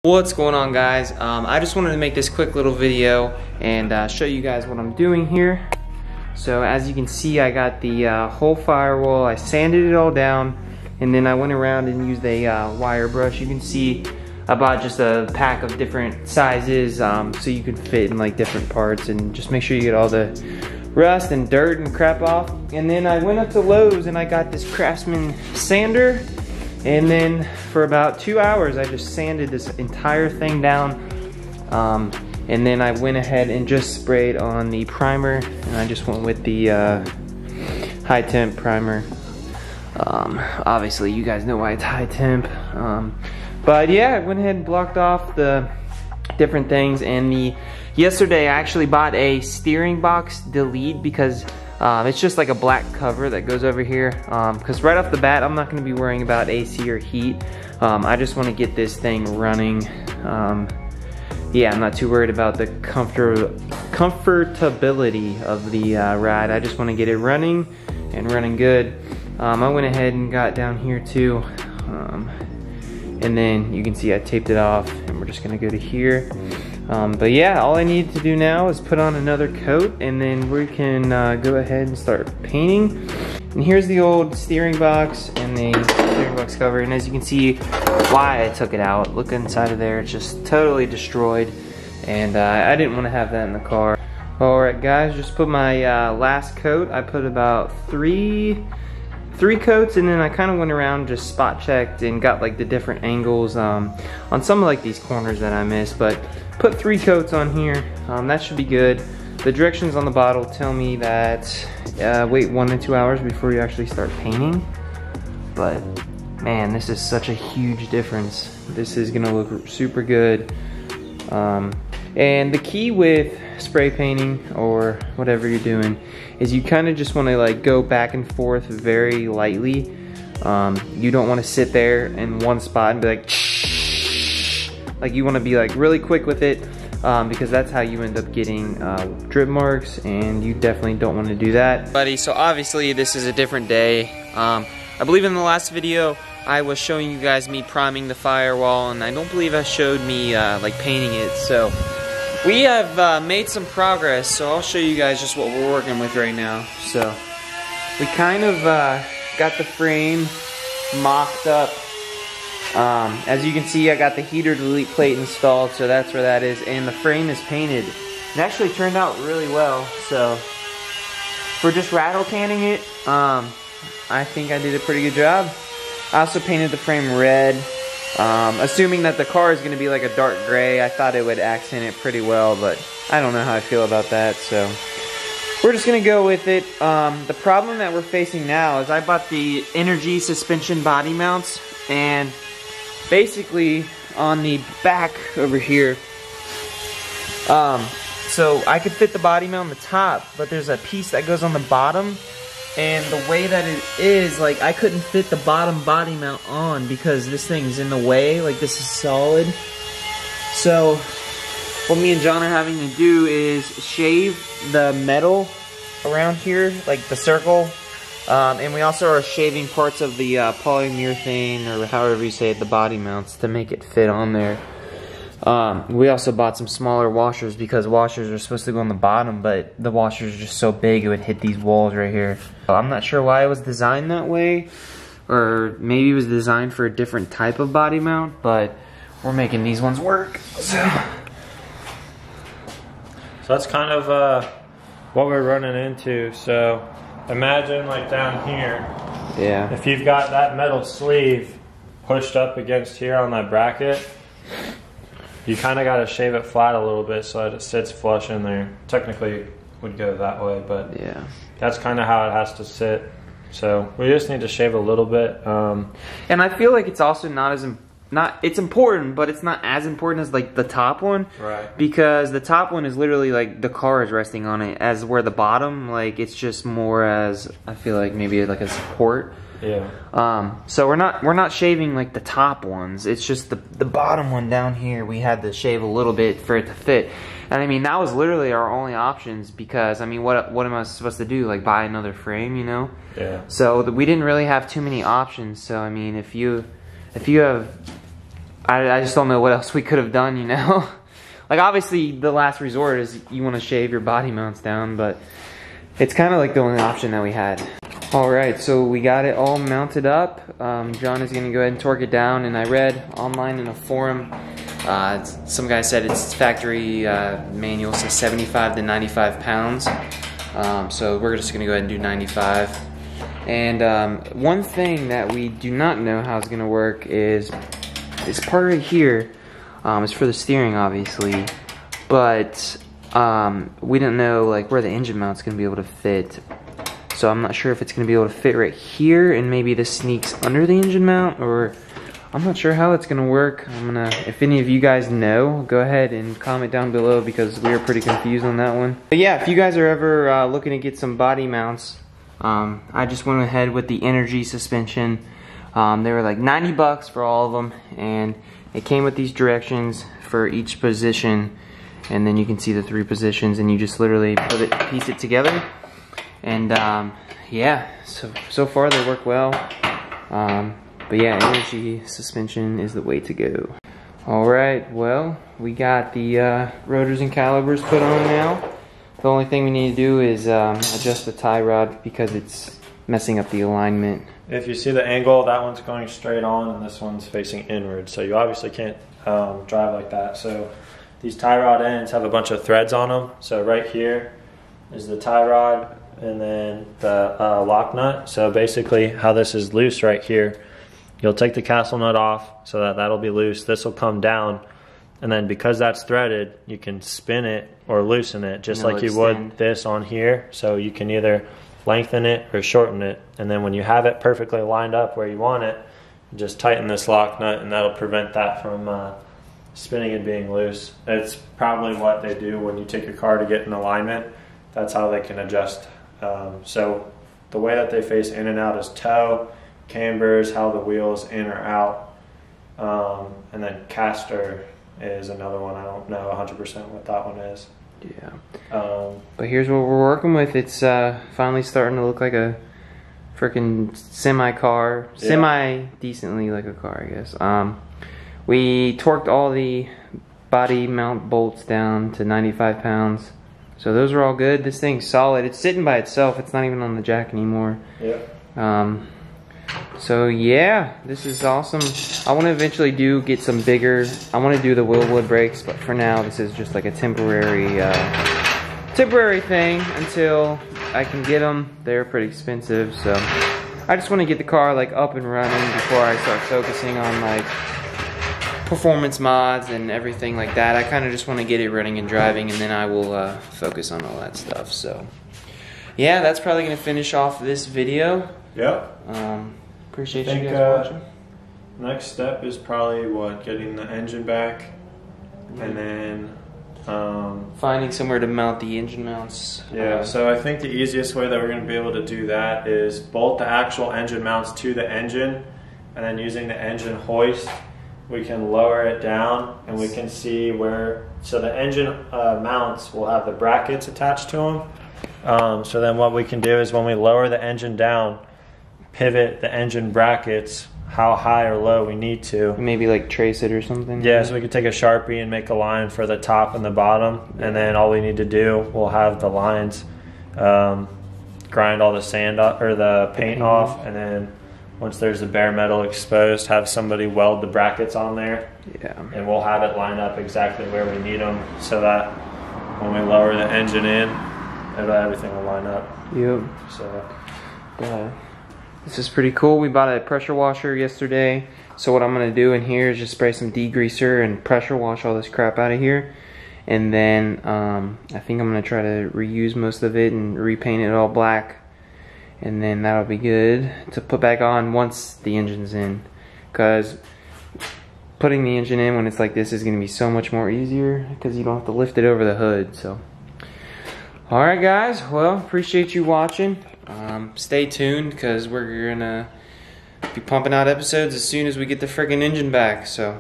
What's going on, guys? I just wanted to make this quick little video and show you guys what I'm doing here. So as you can see, I got the whole firewall. I sanded it all down, and then I went around and used a wire brush. You can see I bought just a pack of different sizes so you can fit in like different parts, and just make sure you get all the rust and dirt and crap off. And then I went up to Lowe's and I got this Craftsman sander. And then for about 2 hours, I just sanded this entire thing down. And then I went ahead and just sprayed on the primer, and I just went with the high temp primer. Obviously, you guys know why it's high temp. But yeah, I went ahead and blocked off the different things. And yesterday, I actually bought a steering box delete because it's just like a black cover that goes over here, because right off the bat I'm not going to be worrying about AC or heat. I just want to get this thing running. Yeah, I'm not too worried about the comfortability of the ride. I just want to get it running and running good. I went ahead and got down here too, and then you can see I taped it off, and we're just going to go to here. But yeah, all I need to do now is put on another coat, and then we can go ahead and start painting. And here's the old steering box and the steering box cover, and as you can see why I took it out. Look inside of there, it's just totally destroyed, and I didn't want to have that in the car. Alright guys, just put my last coat. I put about three coats, and then I kind of went around, just spot checked and got like the different angles on some of like these corners that I missed, but put 3 coats on here. That should be good. The directions on the bottle tell me that wait 1 to 2 hours before you actually start painting, but man, this is such a huge difference. This is gonna look super good. And the key with spray painting or whatever you're doing is you kind of just want to like go back and forth very lightly. You don't want to sit there in one spot and be like shh. Like you want to be like really quick with it, because that's how you end up getting drip marks, and you definitely don't want to do that. Buddy, so obviously this is a different day. I believe in the last video I was showing you guys me priming the firewall, and I don't believe I showed me like painting it. So we have made some progress, so I'll show you guys just what we're working with right now. So we kind of got the frame mocked up. As you can see, I got the heater delete plate installed, so that's where that is, and the frame is painted. It actually turned out really well, so for just rattle canning it, I think I did a pretty good job. I also painted the frame red. Assuming that the car is going to be like a dark gray, I thought it would accent it pretty well, but I don't know how I feel about that, so we're just going to go with it. The problem that we're facing now is I bought the Energy suspension body mounts, and basically on the back over here, so I could fit the body mount on the top, but there's a piece that goes on the bottom. And the way that it is, like, I couldn't fit the bottom body mount on because this thing's in the way. Like, this is solid. So what me and John are having to do is shave the metal around here, like the circle. And we also are shaving parts of the polyurethane, or however you say it, the body mounts, to make it fit on there. We also bought some smaller washers because washers are supposed to go on the bottom, but the washers are just so big it would hit these walls right here. I'm not sure why it was designed that way, or maybe it was designed for a different type of body mount, but we're making these ones work. So that's kind of what we're running into. So imagine like down here, yeah, if you've got that metal sleeve pushed up against here on that bracket, you kind of got to shave it flat a little bit so that it sits flush in there. Technically it would go that way, but yeah, that's kind of how it has to sit. So we just need to shave a little bit. And I feel like it's also it's important, but it's not as important as like the top one. Right. Because the top one is literally like the car is resting on it, as where the bottom, like, it's just more as, I feel like maybe like a support. Yeah. So we're not shaving like the top ones. It's just the bottom one down here. We had to shave a little bit for it to fit. And I mean, that was literally our only options, because I mean, what am I supposed to do? Like, buy another frame, you know? Yeah. So we didn't really have too many options. So I mean, if you have I just don't know what else we could have done, you know? Like, obviously, the last resort is you want to shave your body mounts down, but it's kind of like the only option that we had. All right, so we got it all mounted up. John is going to go ahead and torque it down, and I read online in a forum, some guy said its factory manual says 75 to 95 pounds. So we're just going to go ahead and do 95. And one thing that we do not know how it's going to work is this part right here. It's for the steering, obviously, but we don't know like where the engine mount's going to be able to fit. So I'm not sure if it's going to be able to fit right here, and maybe this sneaks under the engine mount, or I'm not sure how it's going to work. If any of you guys know, go ahead and comment down below, because we are pretty confused on that one. But yeah, if you guys are ever looking to get some body mounts, I just went ahead with the Energy suspension. They were like 90 bucks for all of them, and it came with these directions for each position, and then you can see the 3 positions, and you just literally piece it together. And yeah, so far they work well. But yeah, Energy suspension is the way to go. Alright, well, we got the rotors and calipers put on now. The only thing we need to do is adjust the tie rod, because it's messing up the alignment. If you see the angle, that one's going straight on and this one's facing inward, so you obviously can't drive like that. So these tie rod ends have a bunch of threads on them. So right here is the tie rod, and then the lock nut. So basically how this is loose right here, you'll take the castle nut off so that that'll be loose. This will come down, and then because that's threaded, you can spin it or loosen it just like you would this on here. So you can either lengthen it or shorten it, and then when you have it perfectly lined up where you want it, just tighten this lock nut, and that'll prevent that from spinning and being loose. It's probably what they do when you take your car to get in alignment. That's how they can adjust. So the way that they face in and out is toe, cambers, how the wheels in or out, and then caster is another one. I don't know 100% what that one is. Yeah. But here's what we're working with. It's finally starting to look like a freaking semi-car. Yeah. Semi-decently like a car, I guess. We torqued all the body mount bolts down to 95 pounds. So those are all good. This thing's solid. It's sitting by itself. It's not even on the jack anymore. Yeah. So yeah, this is awesome. I want to eventually get some bigger. I want to do the Willwood brakes, but for now this is just like a temporary thing until I can get them. They're pretty expensive, so I just want to get the car like up and running before I start focusing on like performance mods and everything like that. I kind of just want to get it running and driving, and then I will focus on all that stuff. So yeah, that's probably going to finish off this video. Yep. Appreciate you guys watching. Next step is probably getting the engine back, and then finding somewhere to mount the engine mounts. Yeah, so I think the easiest way that we're going to be able to do that is bolt the actual engine mounts to the engine, and then using the engine hoist, we can lower it down, and we can see where. So the engine mounts will have the brackets attached to them. So then what we can do is when we lower the engine down, pivot the engine brackets how high or low we need to. Maybe like trace it or something. Yeah, so we could take a Sharpie and make a line for the top and the bottom, and then all we need to do, we'll have the lines, grind all the sand up, or the paint off, and then once there's the bare metal exposed, have somebody weld the brackets on there. Yeah. And we'll have it lined up exactly where we need them, so that when we lower the engine in, everything will line up. Yep. So this is pretty cool. We bought a pressure washer yesterday. So what I'm going to do in here is just spray some degreaser and pressure wash all this crap out of here. And then I think I'm going to try to reuse most of it and repaint it all black. And then that'll be good to put back on once the engine's in. Because putting the engine in when it's like this is going to be so much more easier, because you don't have to lift it over the hood. So, alright guys, well, appreciate you watching. Stay tuned, because we're gonna be pumping out episodes as soon as we get the friggin' engine back. So